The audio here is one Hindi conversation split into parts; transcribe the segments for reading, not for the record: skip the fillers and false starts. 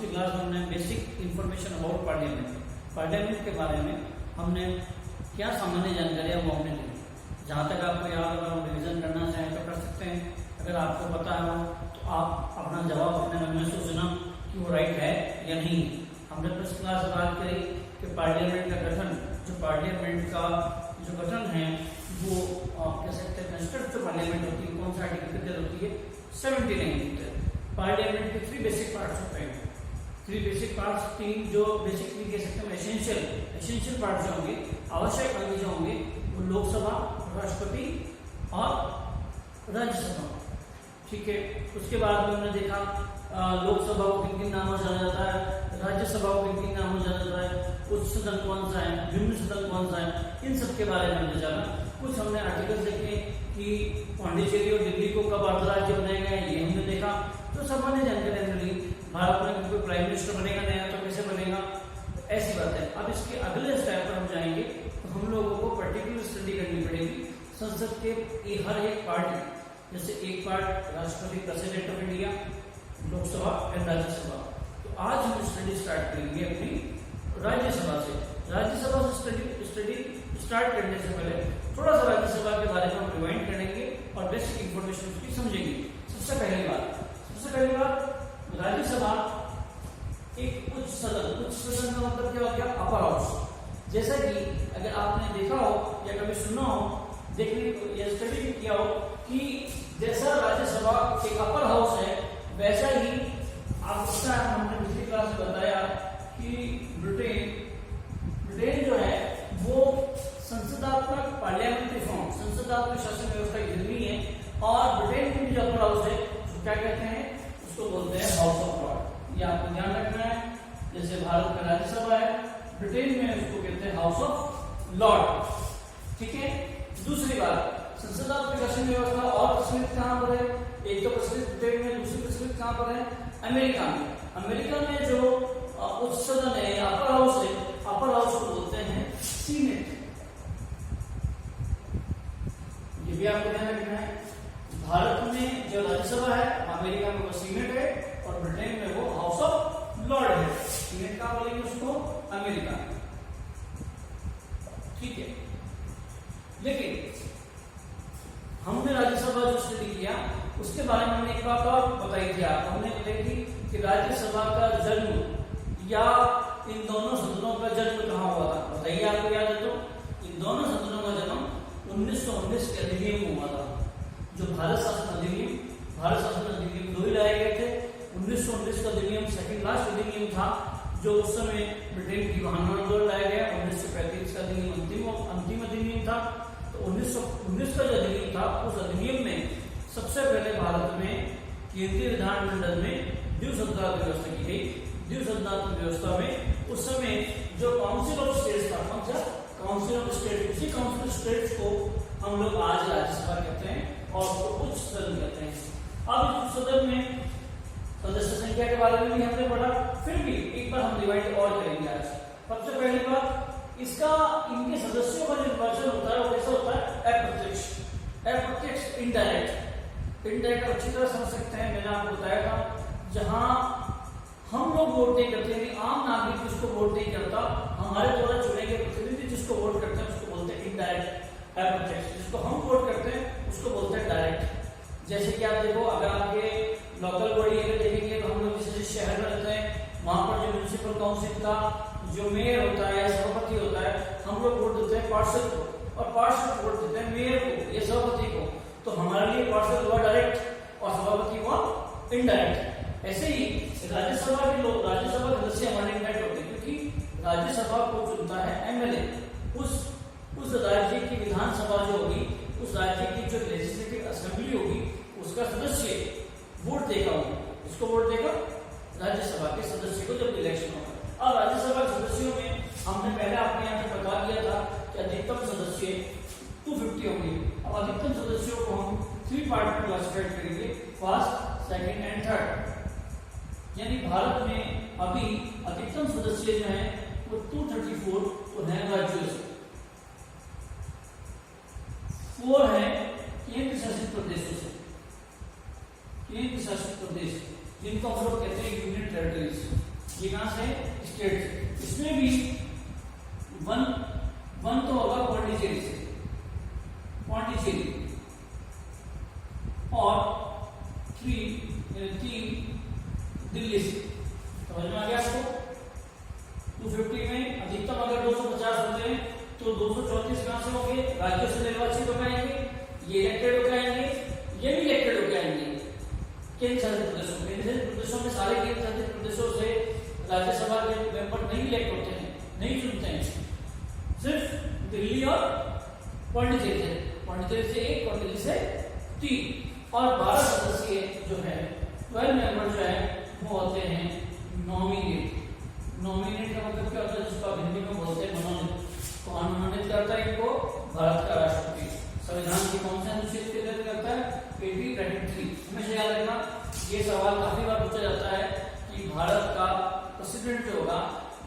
पिछली क्लास में हमने बेसिक इंफॉर्मेशन अबाउट पार्लियामेंट के बारे में हमने क्या सामान्य जानकारियां वो हमने ली। जहाँ तक आपको याद अगर हम रिविजन करना चाहें तो कर सकते हैं, अगर आपको पता है तो आप अपना जवाब अपने मन में सोचना कि वो राइट है या नहीं। हमने पिछली क्लास में बात करी कि पार्लियामेंट का गठन, जो पार्लियामेंट का जो गठन है वो कह सकते हैं कंस्टिट्यूटिव पार्लियामेंट होती है। कौन सा आर्टिकल के तहत होती है? 79 पार्लियामेंट के 3 बेसिक पार्ट्स होते हैं। 3 बेसिक पार्ट्स, 3 जो बेसिकली कह सकते हैं एसेंशियल पार्ट जो होंगे, आवश्यक अंग जो होंगे, वो लोकसभा, राष्ट्रपति और राज्यसभा। ठीक है, उसके बाद में हमने देखा लोकसभा को किन किन नामों से जाना जाता है, राज्यसभा को किन किन नामों से जाना जाता है, उच्च सदन कौन सा है, निम्न सदन कौन सा है, इन सब के बारे में हमने जाना। कुछ हमने आर्टिकल देखे कि पांडिचेरी और दिल्ली को कब अर्धराज्य बनाया गया, ये हमने देखा। तो सामान्य जानकारी हमने ली। भारत में कोई प्राइम मिनिस्टर बनेगा नया तो कैसे बनेगा, ऐसी बात है। अब इसके अगले स्टेप पर हम जाएंगे तो हम लोगों को पर्टिकुलर स्टडी करनी पड़ेगी संसद के हर एक पार्ट, जैसे एक पार्ट राष्ट्रपति president of India, Lok Sabha and Rajya Sabha. तो आज हम स्टडी स्टार्ट करेंगे अपनी राज्यसभा से। राज्यसभा से स्टडी स्टार्ट करने से पहले थोड़ा सा राज्यसभा के बारे में हम रिवाइंड करेंगे और बेसिक इंफॉर्मेशन उसकी समझेंगे। सबसे पहली बात राज्यसभा एक उच्च सदन का मतलब क्या हो गया? Upper house. जैसा कि अगर आपने देखा हो या कभी सुना हो, देखने या स्टडी किया हो कि जैसा राज्यसभा एक अपर हाउस है, वैसा ही आपको हमने पिछली क्लास में बताया कि ब्रिटेन जो है वो संसदात्मक पार्लियामेंट्री फॉर्म, संसदात्मक शासन व्यवस्था की धर्मी है। और ब्रिटेन की जो अपर हाउस है उसको क्या कहते हैं? उसको बोलते हैं हाउस ऑफ लॉर्ड। ये आपको ध्यान रखना है। जैसे भारत में राज्यसभा है, ब्रिटेन में उसको कहते हैं हाउस ऑफ लॉर्ड। ठीक है। दूसरी बात, संसदात्मक शासन व्यवस्था और प्रचलित कहां पर है? एक तो प्रचलित ब्रिटेन में, दूसरी प्रचलित कहां पर है? अमेरिका में। अमेरिका में जो उच्च सदन है या अपर हाउस है, अपर हाउस को बोलते हैं सीनेट। ये भी आपको ध्यान रखना है। भारत में जो राज्यसभा है, अमेरिका में वो सीनेट है और ब्रिटेन में वो हाउस ऑफ लॉर्ड है। सीनेट का बोलेंगे उसको अमेरिका में। ठीक है। लेकिन हमने राज्यसभा जो स्टडी किया उसके बारे में हमने एक बात और बताई थी आपको। हमने बताई थी कि राज्यसभा का जन्म या इन दोनों सदनों का जन्म कहाँ हुआ था? बताइए, आपको याद है तो? इन दोनों सदनों का जन्म 1919 के अधिनियम में हुआ था। जो भारत शासन अधिनियम 2 ही लाए गए थे। 1919 का अधिनियम सेकंड लास्ट अधिनियम था, जो उस समय ब्रिटेन की महान आंदोलन लाया गया। 1935 का अधिनियम अंतिम अधिनियम था। तो 1919 का जो अधिनियम था, उस अधिनियम में सबसे पहले भारत में केंद्रीय विधानमंडल में द्विसदनात्मक व्यवस्था की गई। द्विसदनात्मक व्यवस्था में उस समय जो काउंसिल ऑफ स्टेट्स था, कौन सा? Council of state. उसी काउंसिल ऑफ स्टेट्स को हम लोग आज राज्यसभा कहते हैं और उसको उच्च सदन कहते हैं। अब उच्च सदन में सदस्य संख्या के बारे में भी हमने पढ़ा, फिर भी एक बार हम डिवाइड और करेंगे आज। सबसे पहली बात, इसका इनके सदस्यों का जो निर्वाचन होता है वो कैसा होता है? अप्रत्यक्ष, इनडायरेक्ट अच्छी तरह समझ सकते हैं। मैंने आपको बताया था, जहां हम लोग वोट नहीं करते हैं, आम नागरिक जिसको वोट नहीं करता, हमारे द्वारा चुने गए प्रतिनिधि जिसको वोट करते हैं उसको बोलते हैं इनडायरेक्ट। अप्रत्यक्ष जिसको हम वोट करते हैं उसको बोलते हैं डायरेक्ट। जैसे कि आप देखो, अगर आपके लोकल बॉडी अगर देखेंगे तो हम लोग जिस शहर में रहते हैं वहां पर जो म्युनिसिपल काउंसिल का जो मेयर होता है या सभापति होता है, हम लोग वोट देते हैं पार्षद को, और पार्षद वोट देते हैं मेयर को या सभापति को। तो हमारे लिए पार्षद हुआ डायरेक्ट और सभापति हुआ इनडायरेक्ट। ऐसे ही राज्यसभा के लोग, राज्यसभा के सदस्य हमारे इनडायरेक्ट होते हैं, क्योंकि राज्यसभा को चुनता है एमएलए। उस राज्य की विधानसभा जो होगी, उस राज्य की जो लेजिस्लेटिव असेंबली होगी, उसका सदस्य वोट देगा। इसको वोट देगा राज्यसभा के सदस्य को जब इलेक्शन होगा। अब राज्यसभा के सदस्यों में हमने पहले आपने यहाँ पे बता दिया था कि अधिकतम सदस्य 250 होंगे। अब अधिकतम सदस्यों को हम 3 पार्ट में क्लासिफाइड करेंगे, फर्स्ट, सेकंड एंड थर्ड। यानी भारत में अभी अधिकतम सदस्य जो हैं वो 234 तो है राज्यों से, 4 है केंद्र शासित प्रदेशों से। केंद्र शासित प्रदेश जिनको हम लोग कहते हैं यूनियन टेरिटरीज, ये कहां से? स्टेट से। इसमें भी वन तो होगा पौंडीचेरी से, पौंडीचेरी, और 3 दिल्ली से। समझ में आ गया आपको? 250 में अधिकतम अगर 250 होते हैं तो 234 कहां से होंगे? राज्यों से निर्वाचित होकर आएंगे, ये इलेक्टेड होकर आएंगे, ये भी इलेक्टेड होकर आएंगे केंद्र शासित प्रदेशों में। केंद्र शासित प्रदेशों में सारे केंद्र शासित प्रदेशों से राज्यसभा के मेंबर नहीं इलेक्ट होते हैं, नहीं चुनते हैं, सिर्फ दिल्ली और पौंडीचेरी से। पौंडीचेरी से 1 और दिल्ली से 3। और 12 सदस्यीय जो है 12 मेंबर जो है वो होते हैं नॉमिनेट। नॉमिनेट का मतलब क्या होता है? जिसको आप हिंदी में बोलते हैं मनोनीत। कौन मनोनीत करता है इनको? भारत का राष्ट्रपति। संविधान की कौन से अनुच्छेद के तहत करता है? 80-3। हमेशा याद रखना, ये सवाल काफी बार पूछा जाता है कि भारत का प्रेसिडेंट जो होगा,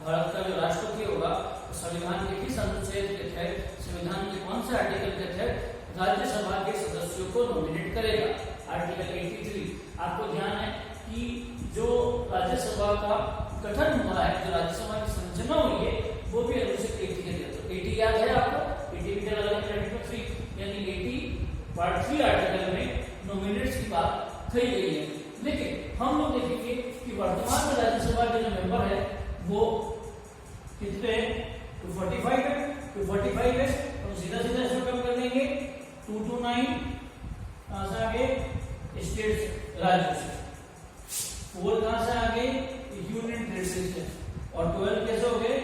भारत का जो राष्ट्रपति होगा, तो संविधान के किस अनुच्छेद के तहत, संविधान के कौन से आर्टिकल के तहत राज्यसभा के सदस्यों को नॉमिनेट करेगा? आर्टिकल 83। आपको ध्यान है कि जो राज्यसभा का गठन हुआ है, जो राज्यसभा की संरचना हुई है, वो भी अनुच्छेद 80 के तहत। 80 याद है आपको? 80 के तहत आर्टिकल 3 यानी 80(3) आर्टिकल में नॉमिनेट्स की बात कही गई है। लेकिन हम लोग देखेंगे कि वर्तमान में राज्यसभा के जो मेंबर है वो कितने हैं? 245 है। 245 है तो सीधा सीधा इसको कम कर देंगे 229 कहां से आगे? स्टेट्स, राज्यों से। 4 कहां से आगे? यूनियन टेरिटरी से। और 12 कैसे हो गए?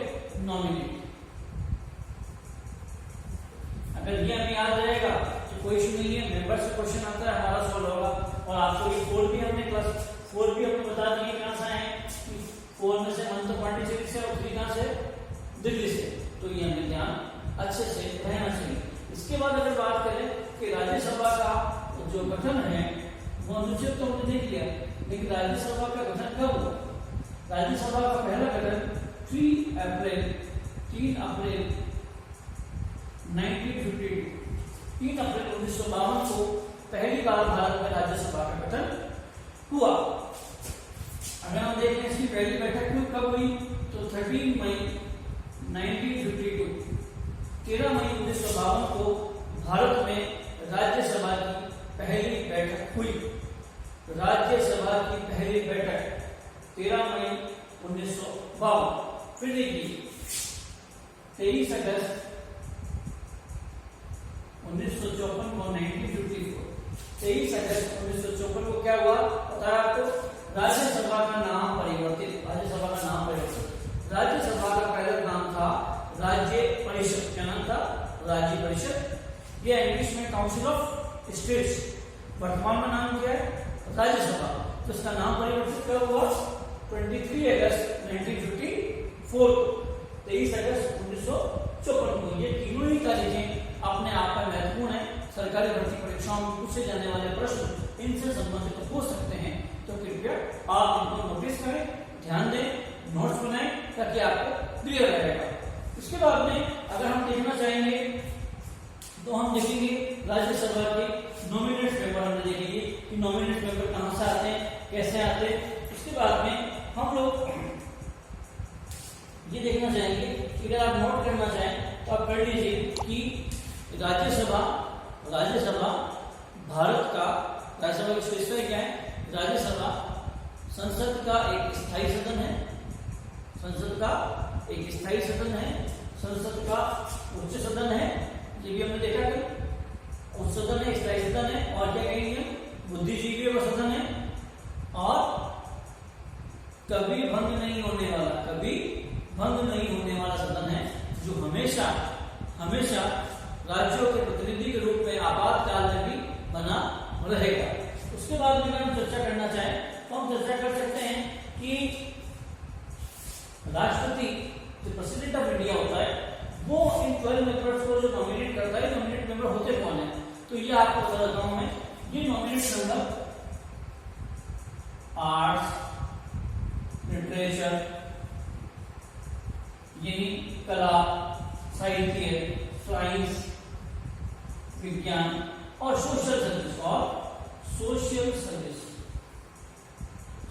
नॉमिनेट। अगर ये हमें याद रहेगा तो कोई इशू नहीं है, मेंबर से क्वेश्चन आता है हमारा सॉल्व होगा। और आपको ये 4 भी हमने बता दिए कहां से आए। 4 में से 1 तो पौंडीचेरी से और 3 कहां से? दिल्ली से। तो ये हमें ध्यान अच्छे से रहना चाहिए। इसके बाद अगर बात करें कि राज्यसभा का जो गठन है वो अनुच्छेद तो हमने देख लिया, लेकिन राज्यसभा का गठन कब हुआ? राज्यसभा का पहला गठन 3 अप्रैल 1952। 3 अप्रैल 1952 को पहली बार भारत में राज्यसभा का गठन हुआ। अगर हम देखें इसकी पहली बैठक कब हुई तो 13 मई 1952। 13 मई 1952 को भारत में राज्यसभा की पहली बैठक हुई। राज्यसभा की पहली बैठक 13 मई 1952। फिर देखिए 23 अगस्त 1954 को 1954 23 अगस्त 1954 को क्या हुआ पता है आपको? राज्यसभा का नाम परिवर्तित। राज्यसभा का नाम परिवर्तित। राज्यसभा का पहला नाम था राज्य परिषद। क्या नाम था? राज्य परिषद। यह इंग्लिश में काउंसिल ऑफ स्टेट्स। वर्तमान में नाम क्या है? राज्यसभा। तो इसका नाम परिवर्तित कब हुआ? 23 अगस्त 1954 को। 23 अगस्त 1954 को। ये तीनों ही तारीखें अपने आप में महत्वपूर्ण है। सरकारी भर्ती परीक्षाओं में पूछे जाने वाले प्रश्न इनसे संबंधित हो सकते हैं, तो कृपया आप इनको नोटिस करें, ध्यान दें, नोट्स बनाएं ताकि आपको क्लियर रहेगा। इसके बाद में अगर हम देखना चाहेंगे तो हम देखेंगे राज्यसभा के नॉमिनेट मेंबर। हम देखेंगे कि नॉमिनेट मेंबर कहां से आते हैं, कैसे आते हैं। इसके बाद में हम लोग ये देखना चाहेंगे कि अगर आप नोट करना चाहें तो आप कर लीजिए कि राज्यसभा भारत का राज्यसभा की विशेषता क्या है? राज्यसभा संसद का एक स्थायी सदन है। संसद का एक स्थायी सदन है। संसद का उच्च सदन है। ये भी हमने देखा कि उच्च सदन है, स्थायी सदन है। और क्या कहेंगे? बुद्धिजीवियों का सदन है। और कभी भंग नहीं होने वाला सदन है, जो हमेशा राज्यों के प्रतिनिधि के रूप में आपातकाल में भी बना रहेगा। उसके बाद में अगर हम चर्चा करना चाहें तो हम चर्चा कर सकते हैं कि राष्ट्रपति जो प्रेसिडेंट ऑफ इंडिया होता है वो इन 12 मेंबर्स को जो नॉमिनेट करता है, नॉमिनेट मेंबर होते कौन है? तो ये आपको बता देता हूं मैं। ये नॉमिनेट मेंबर आर्ट्स, लिटरेचर यानी कला, साहित्य, साइंस, विज्ञान और सोशल सर्विस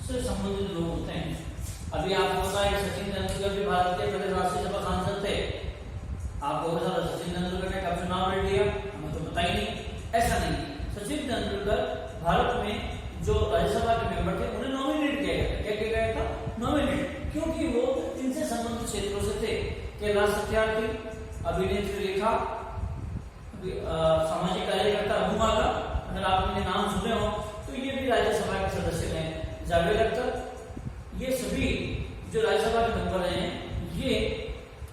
से संबंधित लोग होते हैं। अभी आपको पता है सचिन तेंदुलकर भी भारत के पहले राज्यसभा सांसद थे। आपको पता है सचिन तेंदुलकर ने कब चुनाव लड़ लिया, हमें तो पता ही नहीं। ऐसा नहीं, सचिन तेंदुलकर भारत में जो राज्यसभा के मेंबर थे उन्हें नॉमिनेट किया गया। क्या किया गया था? नॉमिनेट, क्योंकि वो इनसे संबंधित क्षेत्रों से थे। कैलाश सत्यार्थी, अभिनेत्री रेखा, सामाजिक कार्यकर्ता अनुमागा, अगर आपने नाम सुने हो तो ये भी राज्यसभा के सदस्य हैं। जावेद अख्तर, ये सभी जो राज्यसभा के मेंबर हैं ये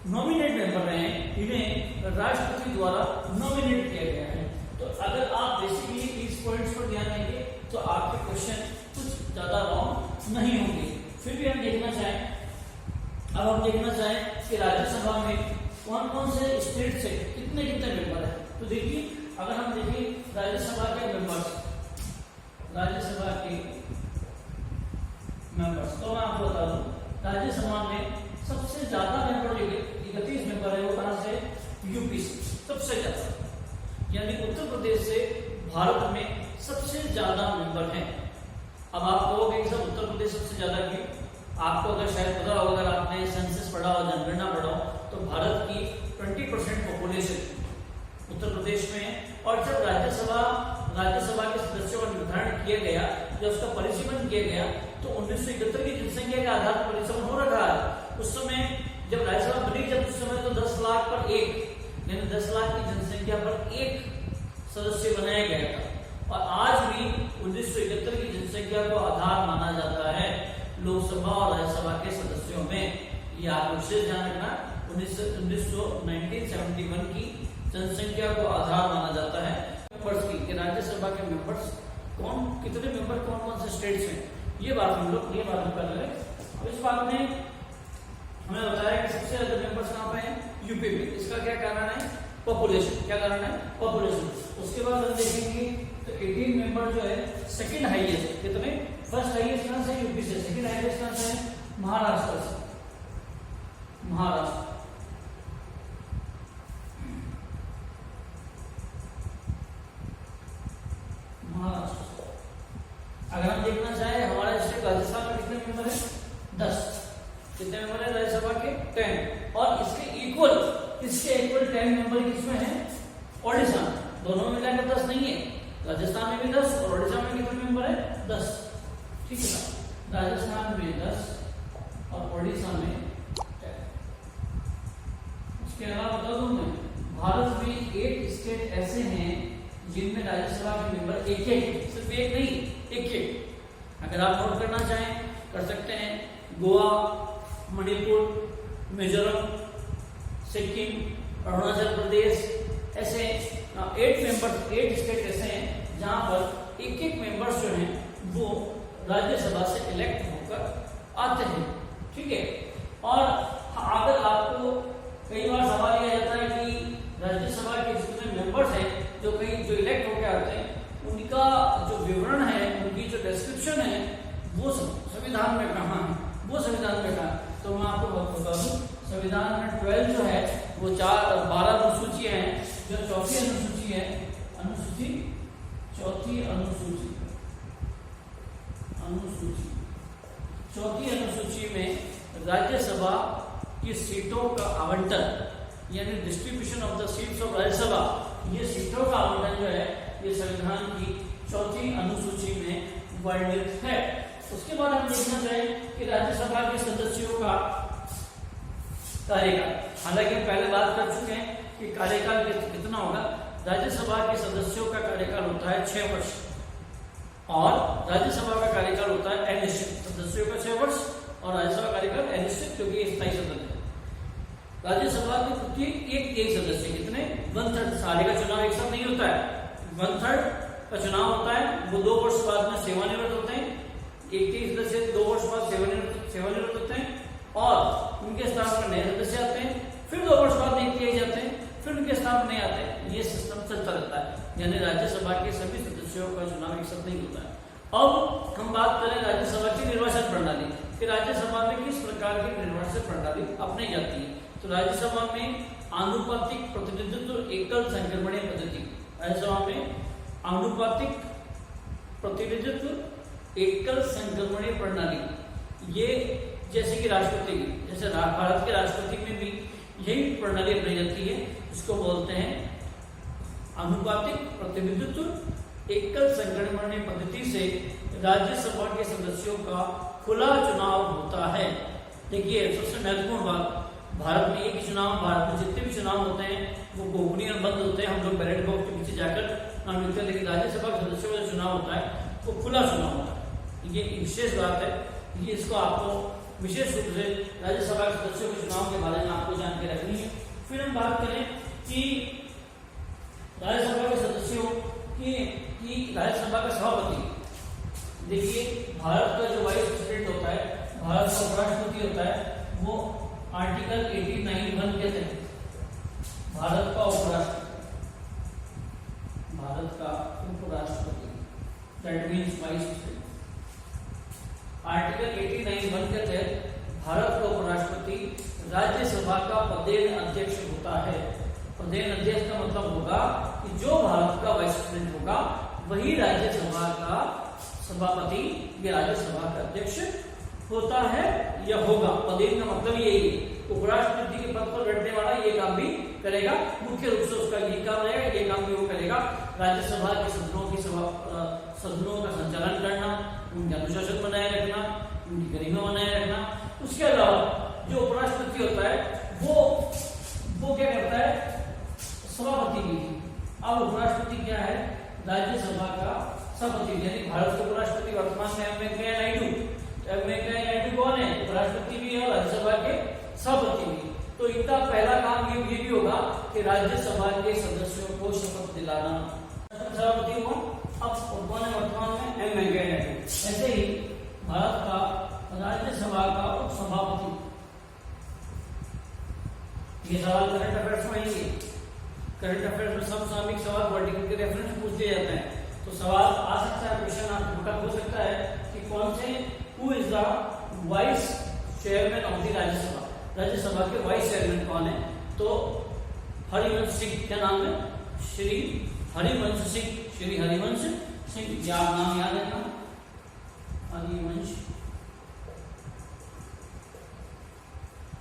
नॉमिनेट मेंबर रहे हैं, इन्हें राष्ट्रपति द्वारा नॉमिनेट किया गया है। तो अगर आप बेसिकली इस पॉइंट्स पर ध्यान देंगे तो आपके क्वेश्चन कुछ ज्यादा रॉन्ग नहीं होंगे। फिर भी हम देखना चाहें, अब हम देखना चाहें कि राज्यसभा में कौन कौन से स्टेट से कितने कितने मेंबर है। तो देखिए, अगर हम देखें राज्यसभा के मेंबर्स, तो मैं आपको बता दूं राज्यसभा में सबसे ज्यादा मेंबर 31 मेंबर है, वो कहां से? यूपी से सबसे ज्यादा, यानी उत्तर प्रदेश से भारत में सबसे ज्यादा मेंबर हैं। अब आप कहोगे कि सब उत्तर प्रदेश सबसे ज्यादा क्यों? आपको अगर शायद पता हो, अगर आपने सेंसस पढ़ा हो, जनगणना पढ़ा हो, तो भारत की 20% पॉपुलेशन उत्तर प्रदेश में है। और जब राज्यसभा के सदस्यों का निर्धारण किया गया, जब उसका परिसीमन किया गया, तो 1971 की जनसंख्या के आधार पर परिसीमन हो रखा है। उस समय जब राज्यसभा बनी, जब उस समय तो 10 लाख पर एक, यानी 10 लाख की जनसंख्या पर एक सदस्य बनाया गया था। और आज भी 1971 की जनसंख्या को आधार माना जाता है लोकसभा और राज्यसभा के सदस्यों में। ये आप विशेष ध्यान रखना, 1971 की जनसंख्या को आधार माना जाता है। कि राज्यसभा के मेंबर्स कितने मेंबर कौन कौन से स्टेट्स हैं, ये बात हम कर रहे हैं। अब इस बात में हमें बताया कि सबसे ज्यादा मेंबर्स कहाँ पे हैं? यूपी में। इसका क्या कारण है? पॉपुलेशन। क्या कारण है? पॉपुलेशन। उसके बाद हम देखेंगे तो 18 मेंबर जो है सेकंड हाईएस्ट, कितने? फर्स्ट हाईएस्ट कहां से? यूपी से। सेकंड हाईएस्ट कहां से? महाराष्ट्र से। महाराष्ट्र अगर हम देखना चाहें हमारा स्टेट राजस्थान में कितने मेंबर है? 10। कितने मेंबर है राज्यसभा के? 10। और इसके इक्वल 10 मेंबर किसमें है? ओडिशा। दोनों में मिलाकर 10 नहीं है, राजस्थान में भी 10 और ओडिशा में कितने मेंबर है? 10। ठीक है ना? राजस्थान में 10 और ओडिशा में 10। उसके अलावा बता दूं मैं, भारत में 8 स्टेट ऐसे हैं जिनमें राज्यसभा के मेंबर एक, सिर्फ एक नहीं, एक। अगर आप नोट करना चाहें कर सकते हैं। गोवा, मणिपुर, मिजोरम, सिक्किम, अरुणाचल प्रदेश, ऐसे 8 स्टेट ऐसे हैं जहां पर एक मेंबर्स जो हैं वो राज्यसभा से इलेक्ट होकर आते हैं। ठीक है। और अगर आपको कई बार सवाल यह आता है कि राज्यसभा के जितने मेंबर्स हैं जो इलेक्ट होकर आते हैं, उनका जो विवरण है, उनकी जो डिस्क्रिप्शन है, वो संविधान में कहाँ है? वो संविधान में कहाँ? तो मैं आपको बता दूं, संविधान में 12 जो है वो 12 अनुसूचियां हैं। जो चौथी अनुसूची है, चौथी अनुसूची में राज्यसभा की सीटों का आवंटन, यानी distribution of the seats of Rajya Sabha, ये सीटों का आवंटन जो है ये संविधान की चौथी अनुसूची में वर्णित है। उसके बाद हम देखना चाहें कि राज्यसभा के सदस्यों का कार्यकाल, हालांकि हम पहले बात कर चुके हैं कि कार्यकाल कितना होगा। राज्यसभा के सदस्यों का कार्यकाल होता है 6 वर्ष और राज्यसभा का कार्यकाल होता है अनिश्चित। सदस्यों का 6 वर्ष और राज्यसभा कार्यकाल अनिश्चित, क्योंकि स्थायी सदन है। राज्यसभा के प्रत्येक एक सदस्य, कितने? 1/3। सारे का चुनाव एक साथ नहीं होता है, 1/3 का चुनाव होता है। वो 2 वर्ष बाद में सेवानिवृत्त होते हैं। एक सदस्य 2 वर्ष बाद सेवानिवृत्त होते हैं और उनके स्थान पर नए सदस्य आते हैं। फिर 2 वर्ष बाद नियुक्त किए जाते हैं, फिर उनके स्थान पर नए आते हैं। ये सिस्टम चलता रहता है, यानी राज्यसभा के सभी सदस्यों का चुनाव एक साथ नहीं होता है। अब हम बात करें राज्यसभा की निर्वाचन प्रणाली कि राज्यसभा में किस प्रकार की निर्वाचन प्रणाली अपनाई जाती है। तो राज्यसभा में आनुपातिक प्रतिनिधित्व एकल संक्रमणीय पद्धति। राज्यसभा में आनुपातिक प्रतिनिधित्व एकल संक्रमणीय प्रणाली, ये जैसे कि राष्ट्रपति, जैसे भारत के राष्ट्रपति में भी यही प्रणाली अपनाई जाती है, इसको बोलते हैं आनुपातिक प्रतिनिधित्व। एकल संगठनीय पद्धति से राज्यसभा के सदस्यों का खुला चुनाव होता है। देखिए सबसे महत्वपूर्ण बात, भारत में एक ही चुनाव, भारत में जितने भी चुनाव होते हैं वो गोपनीय और बंद होते हैं, हम लोग बैलेट बॉक्स के पीछे जाकर नाम लिखते हैं, लेकिन राज्यसभा के सदस्यों का जो चुनाव होता है वो खुला चुनाव होता है। ये एक विशेष बात है, ये इसको आपको विशेष रूप से राज्यसभा के सदस्यों के चुनाव के बारे में आपको जानकारी रखनी है। फिर हम बात करें कि राज्यसभा के सदस्यों की राज्यसभा का सभापति, देखिए भारत का जो वाइस प्रेसिडेंट होता है, भारत का उपराष्ट्रपति होता है, वो आर्टिकल 89(1) के तहत भारत का उपराष्ट्रपति that means vice president, article 89(1) के तहत भारत का उपराष्ट्रपति राज्यसभा का पदेन अध्यक्ष होता है। पदेन अध्यक्ष का मतलब होगा कि जो भारत का वाइस प्रेसिडेंट होगा वही राज्यसभा का सभापति या राज्यसभा का अध्यक्ष होता है या होगा। पदेन का मतलब यही है, उपराष्ट्रपति के पद पर बैठने वाला ये काम भी करेगा, मुख्य रूप से उसका यही काम रहेगा, ये काम भी वो करेगा, राज्यसभा के सदनों का संचालन करना, उनका अनुशासन बनाए रखना, उनकी गरिमा बनाए रखना। उसके अलावा जो उपराष्ट्रपति होता है वो क्या करता है, सभापति भी। अब उपराष्ट्रपति क्या है, राज्यसभा का सभापति, यानी भारत के उपराष्ट्रपति वर्तमान में एम वेंकैया नायडू। एम वेंकैया नायडू कौन है, उपराष्ट्रपति भी है और राज्यसभा के सभापति भी। तो इनका पहला काम ये भी होगा कि राज्यसभा के सदस्यों को शपथ दिलाना। सभापति कौन, अब कौन है वर्तमान में, एम वेंकैया नायडू। ऐसे ही भारत का राज्यसभा का उपसभापति, ये सवाल करंट अफेयर्स में आएंगे, करंट अफेयर्स में समसामयिक सवाल वर्टिकल के रेफरेंस पूछ दिए जाते हैं, तो सवाल आ सकता है, क्वेश्चन आपका हो सकता है कि कौन से, who is the vice chairman of the Rajya Sabha, Rajya Sabha के वाइस चेयरमैन कौन है। तो हरिवंश सिंह, क्या नाम है, श्री हरिवंश सिंह, श्री हरिवंश सिंह, या नाम याद रखना, हरिवंश।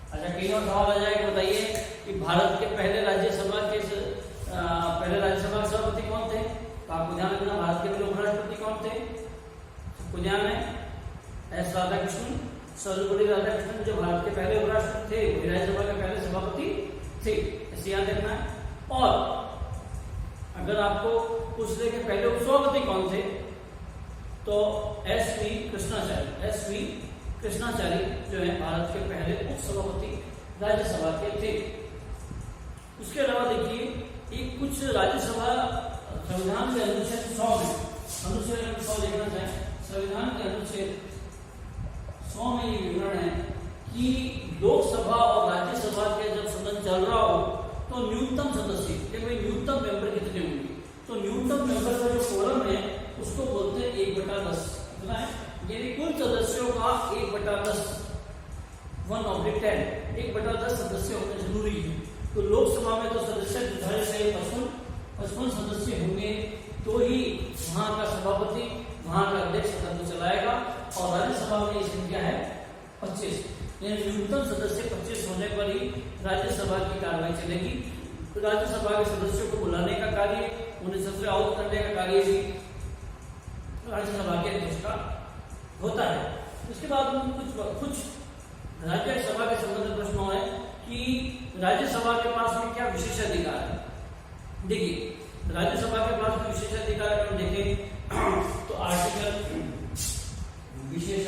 अच्छा, कई और सवाल आ जाएगा, बताइए कि भारत के पहले राज्यसभा के सभापति कौन थे, तो आपको ध्यान रखना, भारत के पहले उपराष्ट्रपति कौन थे, आपको ध्यान है एस राधाकृष्णन, सर्वपल्ली राधाकृष्णन, जो भारत के पहले उपराष्ट्रपति थे, वही राज्यसभा के पहले सभापति थे, इसे याद रखना है। और अगर आपको पूछ ले कि पहले उपसभापति कौन थे, तो एस.वी. कृष्णाचार्य जो है भारत के पहले उपसभापति राज्यसभा के थे। उसके अलावा देखिए एक कुछ राज्यसभा संविधान के अनुच्छेद 100 में, अनुच्छेद 100 देखना चाहें, संविधान के अनुच्छेद 100 में ये विवरण है कि लोकसभा और राज्यसभा के जब सदन चल रहा हो तो न्यूनतम सदस्य, न्यूनतम मेंबर कितने होंगे, तो न्यूनतम मेंबर का जो कोरम है उसको बोलते हैं 1/10, कितना है, यानी कुल सदस्यों का 1/10, 1/10, 1/10 सदस्य होने जरूरी है। तो लोकसभा में तो सदस्य 55 सदस्य होंगे, तो ही वहां का सभापति, वहां का अध्यक्ष सदन चलाएगा, और राज्यसभा में ये संख्या है 25, यानी न्यूनतम सदस्य 25 होने पर ही राज्यसभा की कार्रवाई चलेगी। तो राज्यसभा के सदस्यों को बुलाने का कार्य, उन्हें सत्र आउट करने का कार्य भी राज्यसभा के अध्यक्ष का होता है। उसके बाद कुछ राज्यसभा के संबंधित प्रश्न है कि राज्यसभा के पास में क्या विशेषाधिकार है। देखिए राज्यसभा के पास में विशेषाधिकार